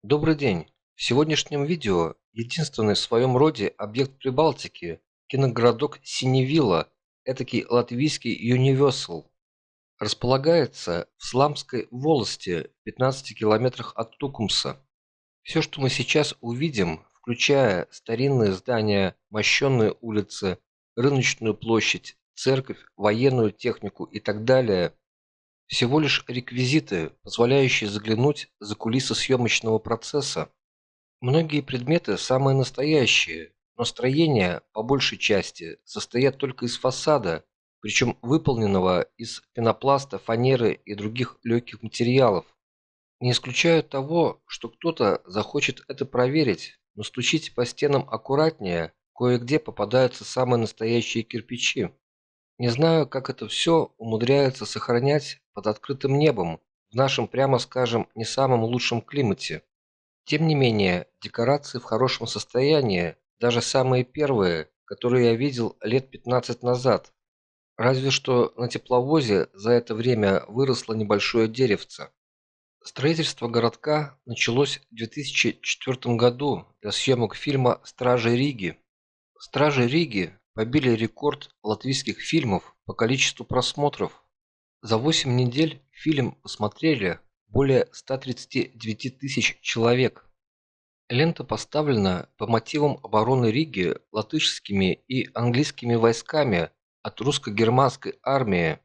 Добрый день! В сегодняшнем видео единственный в своем роде объект Прибалтики – киногородок Синевилла, этакий латвийский Юниверсал, располагается в Сламской волости в 15 километрах от Тукумса. Все, что мы сейчас увидим, включая старинные здания, мощенные улицы, рыночную площадь, церковь, военную технику и так далее, всего лишь реквизиты, позволяющие заглянуть за кулисы съемочного процесса. Многие предметы самые настоящие, но строения, по большей части, состоят только из фасада, причем выполненного из пенопласта, фанеры и других легких материалов. Не исключаю того, что кто-то захочет это проверить, но стучите по стенам аккуратнее, кое-где попадаются самые настоящие кирпичи. Не знаю, как это все умудряется сохранять под открытым небом в нашем, прямо скажем, не самом лучшем климате. Тем не менее, декорации в хорошем состоянии, даже самые первые, которые я видел лет 15 назад. Разве что на тепловозе за это время выросло небольшое деревце. Строительство городка началось в 2004 году для съемок фильма «Стражи Риги». «Стражи Риги» побили рекорд латвийских фильмов по количеству просмотров. За 8 недель фильм посмотрели более 139 тысяч человек. Лента поставлена по мотивам обороны Риги латышскими и английскими войсками от русско-германской армии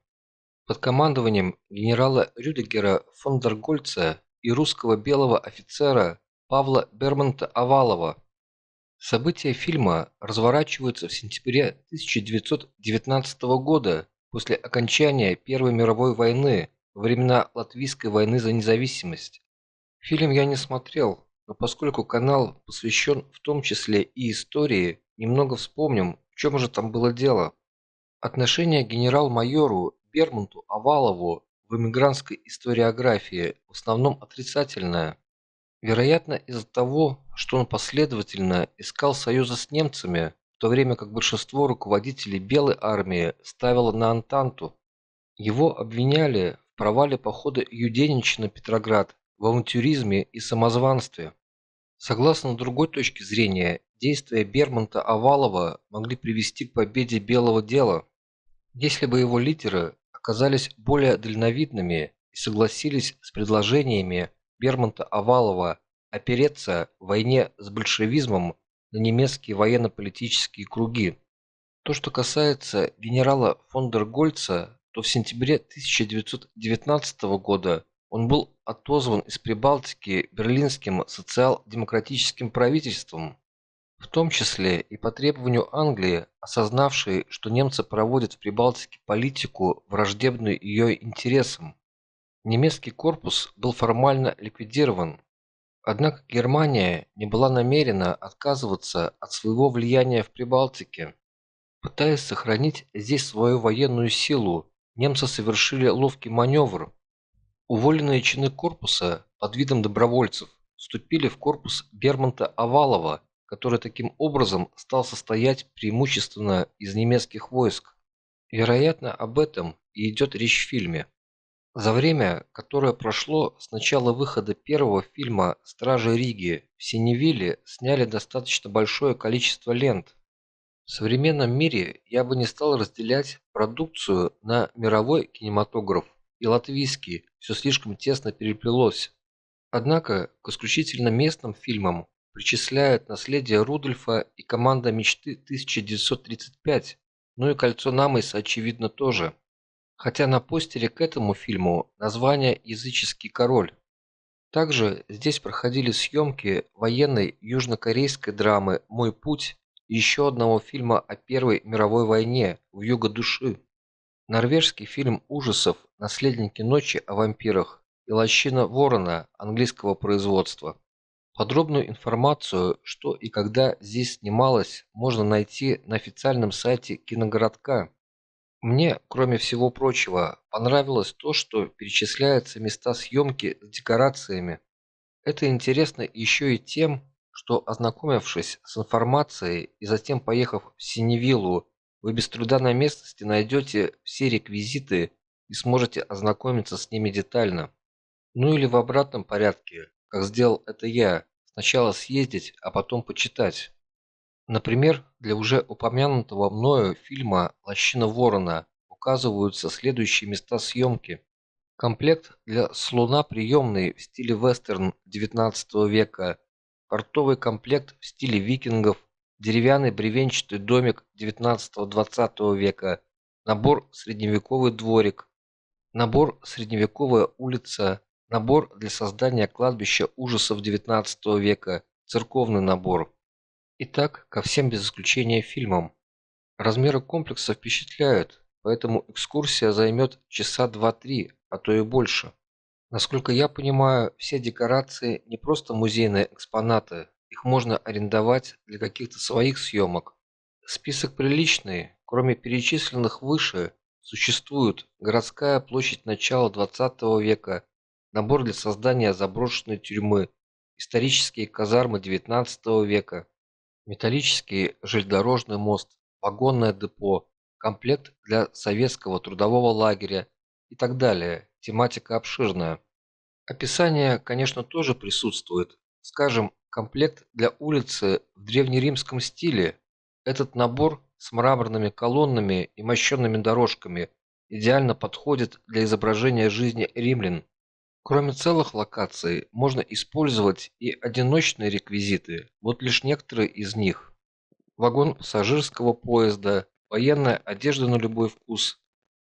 под командованием генерала Рюдигера фон дер Гольца и русского белого офицера Павла Бермонта-Овалова. События фильма разворачиваются в сентябре 1919 года после окончания Первой мировой войны, во времена Латвийской войны за независимость. Фильм я не смотрел, но поскольку канал посвящен в том числе и истории, немного вспомним, в чем же там было дело. Отношение к генерал-майору Бермонту Овалову в эмигрантской историографии в основном отрицательное. Вероятно, из-за того, что он последовательно искал союза с немцами, в то время как большинство руководителей Белой армии ставило на Антанту. Его обвиняли в провале похода Юденича на Петроград, в авантюризме и самозванстве. Согласно другой точке зрения, действия Бермонта-Овалова могли привести к победе Белого дела, если бы его лидеры оказались более дальновидными и согласились с предложениями Бермонта-Овалова опереться в войне с большевизмом на немецкие военно-политические круги. То, что касается генерала фон дер Гольца, то в сентябре 1919 года он был отозван из Прибалтики берлинским социал-демократическим правительством, в том числе и по требованию Англии, осознавшей, что немцы проводят в Прибалтике политику, враждебную ее интересам. Немецкий корпус был формально ликвидирован. Однако Германия не была намерена отказываться от своего влияния в Прибалтике. Пытаясь сохранить здесь свою военную силу, немцы совершили ловкий маневр. Уволенные чины корпуса под видом добровольцев вступили в корпус Бермонта-Овалова, который таким образом стал состоять преимущественно из немецких войск. Вероятно, об этом и идет речь в фильме. За время, которое прошло с начала выхода первого фильма «Стражи Риги», в Синевилле сняли достаточно большое количество лент. В современном мире я бы не стал разделять продукцию на мировой кинематограф и латвийский, все слишком тесно переплелось. Однако к исключительно местным фильмам причисляют «Наследие Рудольфа» и «Команда мечты 1935», ну и «Кольцо Намыса» очевидно тоже. Хотя на постере к этому фильму название «Языческий король». Также здесь проходили съемки военной южнокорейской драмы «Мой путь» и еще одного фильма о Первой мировой войне «Вьюга души». Норвежский фильм ужасов «Наследники ночи» о вампирах и «Лощина ворона» английского производства. Подробную информацию, что и когда здесь снималось, можно найти на официальном сайте киногородка. Мне, кроме всего прочего, понравилось то, что перечисляются места съемки с декорациями. Это интересно еще и тем, что, ознакомившись с информацией и затем поехав в Синевиллу, вы без труда на местности найдете все реквизиты и сможете ознакомиться с ними детально. Ну или в обратном порядке, как сделал это я, сначала съездить, а потом почитать. Например, для уже упомянутого мною фильма «Лощина Ворона» указываются следующие места съемки. Комплект для слона приемный в стиле вестерн XIX века, портовый комплект в стиле викингов, деревянный бревенчатый домик XIX-XX века, набор средневековый дворик, набор средневековая улица, набор для создания кладбища ужасов XIX века, церковный набор. И так ко всем без исключения фильмам. Размеры комплекса впечатляют, поэтому экскурсия займет часа 2-3, а то и больше. Насколько я понимаю, все декорации не просто музейные экспонаты, их можно арендовать для каких-то своих съемок. Список приличный, кроме перечисленных выше, существует городская площадь начала XX века, набор для создания заброшенной тюрьмы, исторические казармы XIX века, металлический железнодорожный мост, вагонное депо, комплект для советского трудового лагеря и так далее. Тематика обширная. Описание, конечно, тоже присутствует. Скажем, комплект для улицы в древнеримском стиле. Этот набор с мраморными колоннами и мощенными дорожками идеально подходит для изображения жизни римлян. Кроме целых локаций, можно использовать и одиночные реквизиты, вот лишь некоторые из них. Вагон пассажирского поезда, военная одежда на любой вкус,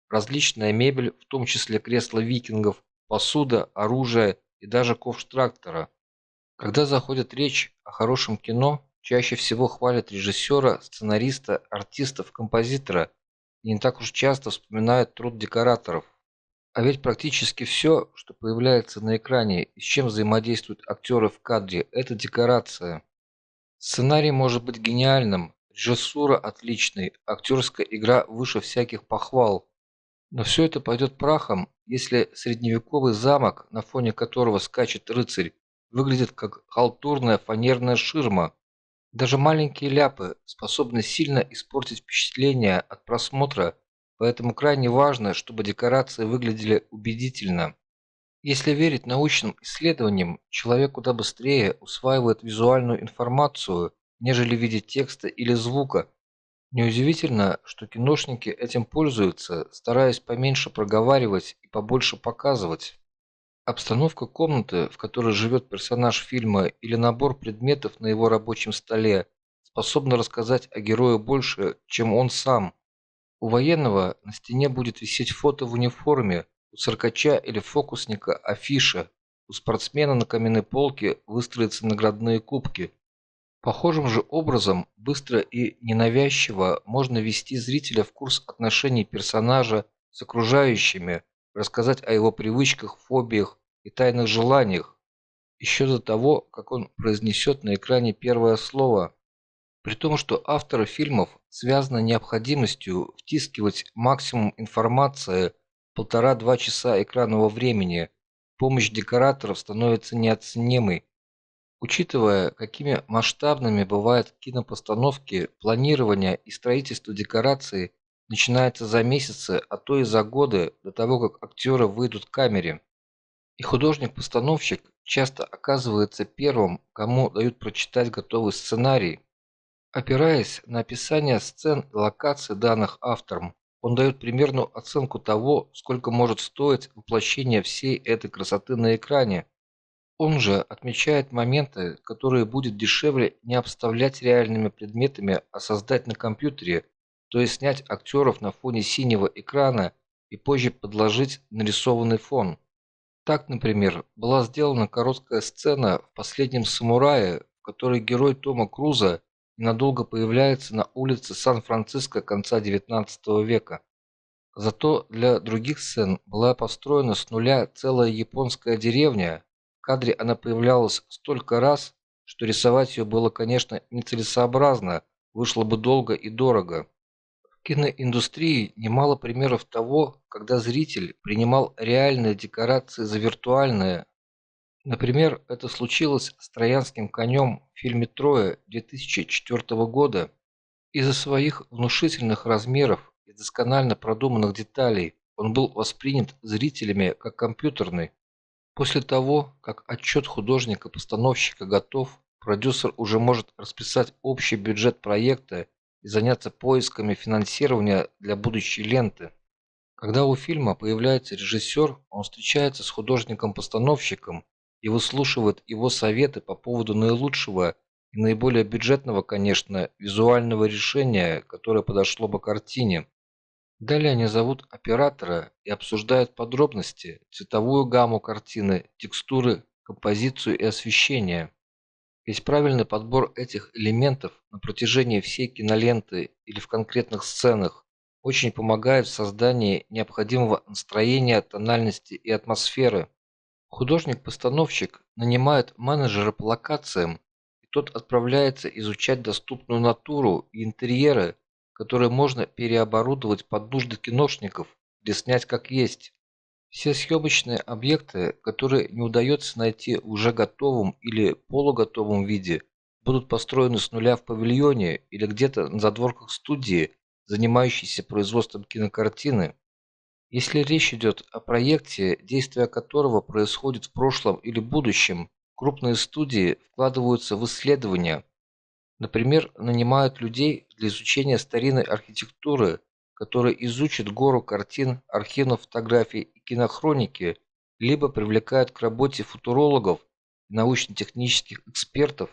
различная мебель, в том числе кресла викингов, посуда, оружие и даже ковш трактора. Когда заходит речь о хорошем кино, чаще всего хвалят режиссера, сценариста, артистов, композитора и не так уж часто вспоминают труд декораторов. А ведь практически все, что появляется на экране и с чем взаимодействуют актеры в кадре, это декорация. Сценарий может быть гениальным, режиссура отличной, актерская игра выше всяких похвал. Но все это пойдет прахом, если средневековый замок, на фоне которого скачет рыцарь, выглядит как халтурная фанерная ширма. Даже маленькие ляпы способны сильно испортить впечатление от просмотра, поэтому крайне важно, чтобы декорации выглядели убедительно. Если верить научным исследованиям, человек куда быстрее усваивает визуальную информацию, нежели в виде текста или звука. Неудивительно, что киношники этим пользуются, стараясь поменьше проговаривать и побольше показывать. Обстановка комнаты, в которой живет персонаж фильма, или набор предметов на его рабочем столе, способны рассказать о герое больше, чем он сам. У военного на стене будет висеть фото в униформе, у циркача или фокусника афиша, у спортсмена на каменной полке выстроятся наградные кубки. Похожим же образом, быстро и ненавязчиво можно ввести зрителя в курс отношений персонажа с окружающими, рассказать о его привычках, фобиях и тайных желаниях, еще до того, как он произнесет на экране первое слово. При том, что авторы фильмов связаны необходимостью втискивать максимум информации в 1,5–2 часа экранного времени, помощь декораторов становится неоценимой. Учитывая, какими масштабными бывают кинопостановки, планирование и строительство декораций начинается за месяцы, а то и за годы до того, как актеры выйдут к камере. И художник-постановщик часто оказывается первым, кому дают прочитать готовый сценарий. Опираясь на описание сцен и локаций, данных автором, он дает примерную оценку того, сколько может стоить воплощение всей этой красоты на экране. Он же отмечает моменты, которые будет дешевле не обставлять реальными предметами, а создать на компьютере, то есть снять актеров на фоне синего экрана и позже подложить нарисованный фон. Так, например, была сделана короткая сцена в «Последнем самурае», в которой герой Тома Круза ненадолго появляется на улице Сан-Франциско конца XIX века. Зато для других сцен была построена с нуля целая японская деревня. В кадре она появлялась столько раз, что рисовать ее было, конечно, нецелесообразно, вышло бы долго и дорого. В киноиндустрии немало примеров того, когда зритель принимал реальные декорации за виртуальные. Например, это случилось с «Троянским конем» в фильме «Троя» 2004 года. Из-за своих внушительных размеров и досконально продуманных деталей он был воспринят зрителями как компьютерный. После того, как отчет художника-постановщика готов, продюсер уже может расписать общий бюджет проекта и заняться поисками финансирования для будущей ленты. Когда у фильма появляется режиссер, он встречается с художником-постановщиком и выслушивает его советы по поводу наилучшего и наиболее бюджетного, конечно, визуального решения, которое подошло бы картине. Далее они зовут оператора и обсуждают подробности, цветовую гамму картины, текстуры, композицию и освещение. Ведь правильный подбор этих элементов на протяжении всей киноленты или в конкретных сценах очень помогает в создании необходимого настроения, тональности и атмосферы. Художник-постановщик нанимает менеджера по локациям, и тот отправляется изучать доступную натуру и интерьеры, которые можно переоборудовать под нужды киношников или снять как есть. Все съемочные объекты, которые не удается найти в уже готовом или полуготовом виде, будут построены с нуля в павильоне или где-то на задворках студии, занимающейся производством кинокартины. Если речь идет о проекте, действие которого происходит в прошлом или будущем, крупные студии вкладываются в исследования. Например, нанимают людей для изучения старинной архитектуры, которые изучат гору картин, архивных фотографий и кинохроники, либо привлекают к работе футурологов и научно-технических экспертов.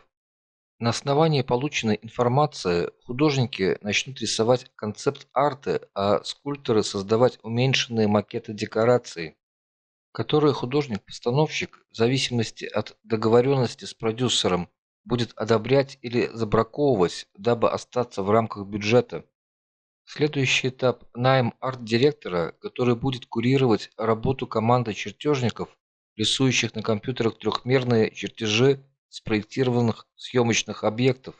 На основании полученной информации художники начнут рисовать концепт-арты, а скульпторы создавать уменьшенные макеты декораций, которые художник-постановщик в зависимости от договоренности с продюсером будет одобрять или забраковывать, дабы остаться в рамках бюджета. Следующий этап – найм арт-директора, который будет курировать работу команды чертежников, рисующих на компьютерах трехмерные чертежи спроектированных съемочных объектов.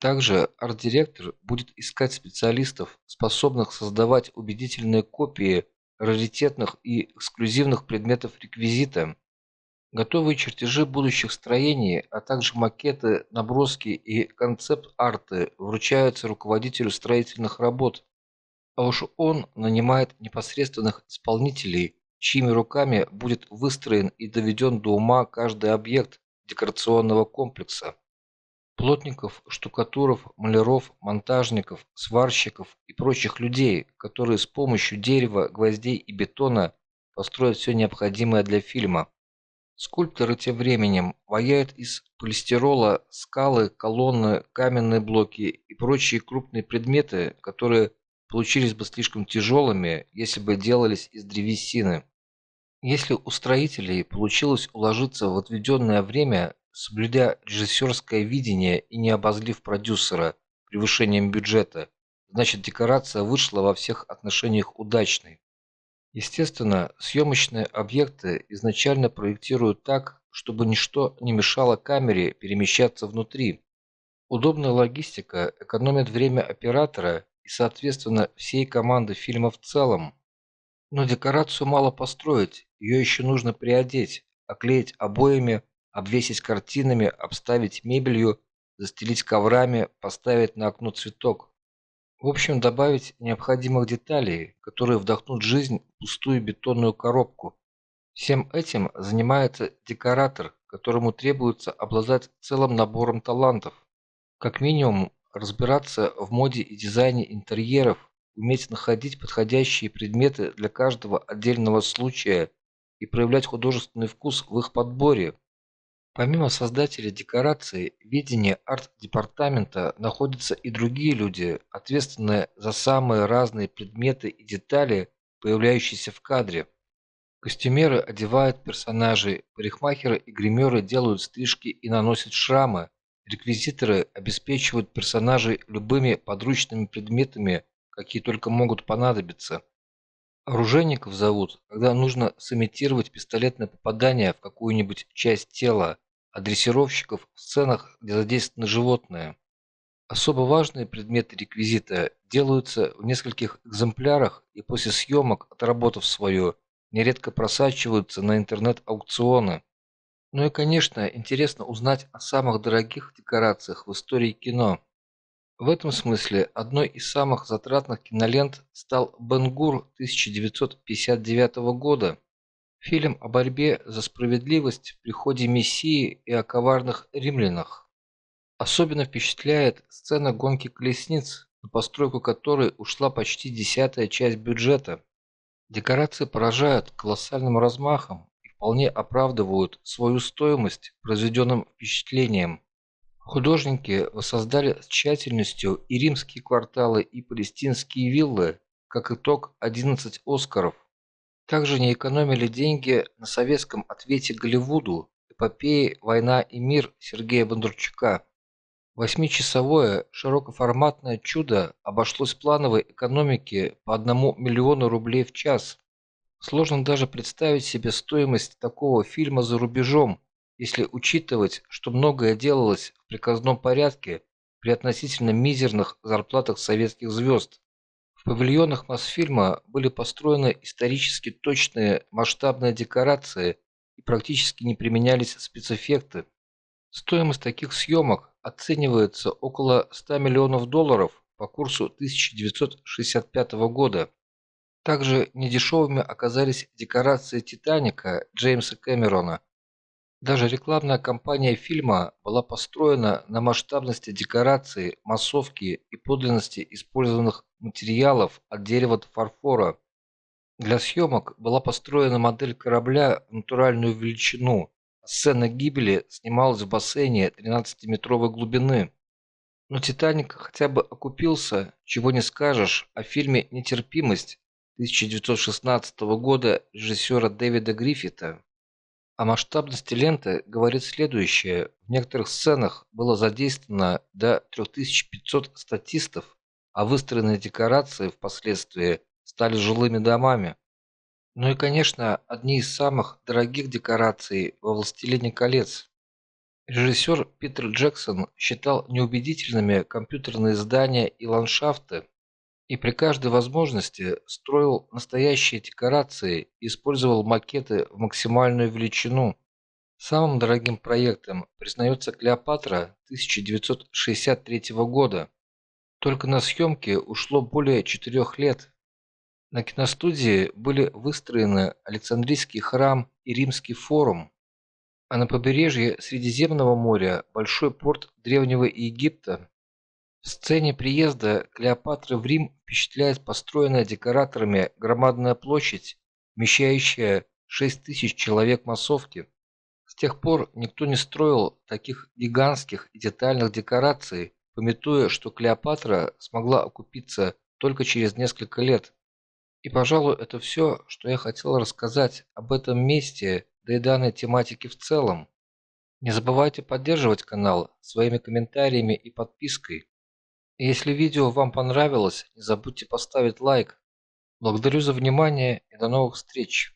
Также арт-директор будет искать специалистов, способных создавать убедительные копии раритетных и эксклюзивных предметов реквизита. Готовые чертежи будущих строений, а также макеты, наброски и концепт-арты вручаются руководителю строительных работ, а уж он нанимает непосредственных исполнителей, чьими руками будет выстроен и доведен до ума каждый объект декорационного комплекса. Плотников, штукатуров, маляров, монтажников, сварщиков и прочих людей, которые с помощью дерева, гвоздей и бетона построят все необходимое для фильма. Скульпторы тем временем ваяют из полистирола скалы, колонны, каменные блоки и прочие крупные предметы, которые получились бы слишком тяжелыми, если бы делались из древесины. Если у строителей получилось уложиться в отведенное время, соблюдя режиссерское видение и не обозлив продюсера превышением бюджета, значит декорация вышла во всех отношениях удачной. Естественно, съемочные объекты изначально проектируют так, чтобы ничто не мешало камере перемещаться внутри. Удобная логистика экономит время оператора и, соответственно, всей команды фильма в целом. Но декорацию мало построить, ее еще нужно приодеть, оклеить обоями, обвесить картинами, обставить мебелью, застелить коврами, поставить на окно цветок. В общем, добавить необходимых деталей, которые вдохнут жизнь в пустую бетонную коробку. Всем этим занимается декоратор, которому требуется обладать целым набором талантов. Как минимум, разбираться в моде и дизайне интерьеров, уметь находить подходящие предметы для каждого отдельного случая и проявлять художественный вкус в их подборе. Помимо создателей декораций, в ведении арт-департамента находятся и другие люди, ответственные за самые разные предметы и детали, появляющиеся в кадре. Костюмеры одевают персонажей, парикмахеры и гримеры делают стрижки и наносят шрамы, реквизиторы обеспечивают персонажей любыми подручными предметами, какие только могут понадобиться. Оружейников зовут, когда нужно сымитировать пистолетное попадание в какую-нибудь часть тела, а дрессировщиков в сценах, где задействованы животные. Особо важные предметы реквизита делаются в нескольких экземплярах и после съемок, отработав свое, нередко просачиваются на интернет-аукционы. Ну и, конечно, интересно узнать о самых дорогих декорациях в истории кино. В этом смысле одной из самых затратных кинолент стал «Бен-Гур» 1959 года. Фильм о борьбе за справедливость, приходе Мессии и о коварных римлянах. Особенно впечатляет сцена гонки колесниц, на постройку которой ушла почти десятая часть бюджета. Декорации поражают колоссальным размахом и вполне оправдывают свою стоимость произведенным впечатлением. Художники воссоздали с тщательностью и римские кварталы, и палестинские виллы, как итог 11 Оскаров. Также не экономили деньги на советском ответе Голливуду эпопеи «Война и мир» Сергея Бондарчука. Восьмичасовое широкоформатное чудо обошлось плановой экономике по 1 миллиону рублей в час. Сложно даже представить себе стоимость такого фильма за рубежом, если учитывать, что многое делалось в приказном порядке при относительно мизерных зарплатах советских звезд. В павильонах Мосфильма были построены исторически точные масштабные декорации и практически не применялись спецэффекты. Стоимость таких съемок оценивается около 100 миллионов долларов по курсу 1965 года. Также недешевыми оказались декорации «Титаника» Джеймса Кэмерона. Даже рекламная кампания фильма была построена на масштабности декораций, массовки и подлинности использованных материалов от дерева до фарфора. Для съемок была построена модель корабля в натуральную величину, а сцена гибели снималась в бассейне 13-метровой глубины. Но «Титаник» хотя бы окупился, чего не скажешь о фильме «Нетерпимость» 1916 года режиссера Дэвида Гриффита. О масштабности ленты говорит следующее. В некоторых сценах было задействовано до 3500 статистов, а выстроенные декорации впоследствии стали жилыми домами. Ну и, конечно, одни из самых дорогих декораций во «Властелине колец». Режиссер Питер Джексон считал неубедительными компьютерные здания и ландшафты, и при каждой возможности строил настоящие декорации и использовал макеты в максимальную величину. Самым дорогим проектом признается «Клеопатра» 1963 года. Только на съемки ушло более 4 лет. На киностудии были выстроены Александрийский храм и Римский форум, а на побережье Средиземного моря большой порт Древнего Египта. В сцене приезда Клеопатры в Рим впечатляет построенная декораторами громадная площадь, вмещающая 6000 человек массовки. С тех пор никто не строил таких гигантских и детальных декораций, памятуя, что Клеопатра смогла окупиться только через несколько лет. И, пожалуй, это все, что я хотел рассказать об этом месте, да и данной тематике в целом. Не забывайте поддерживать канал своими комментариями и подпиской. И если видео вам понравилось, не забудьте поставить лайк. Благодарю за внимание и до новых встреч!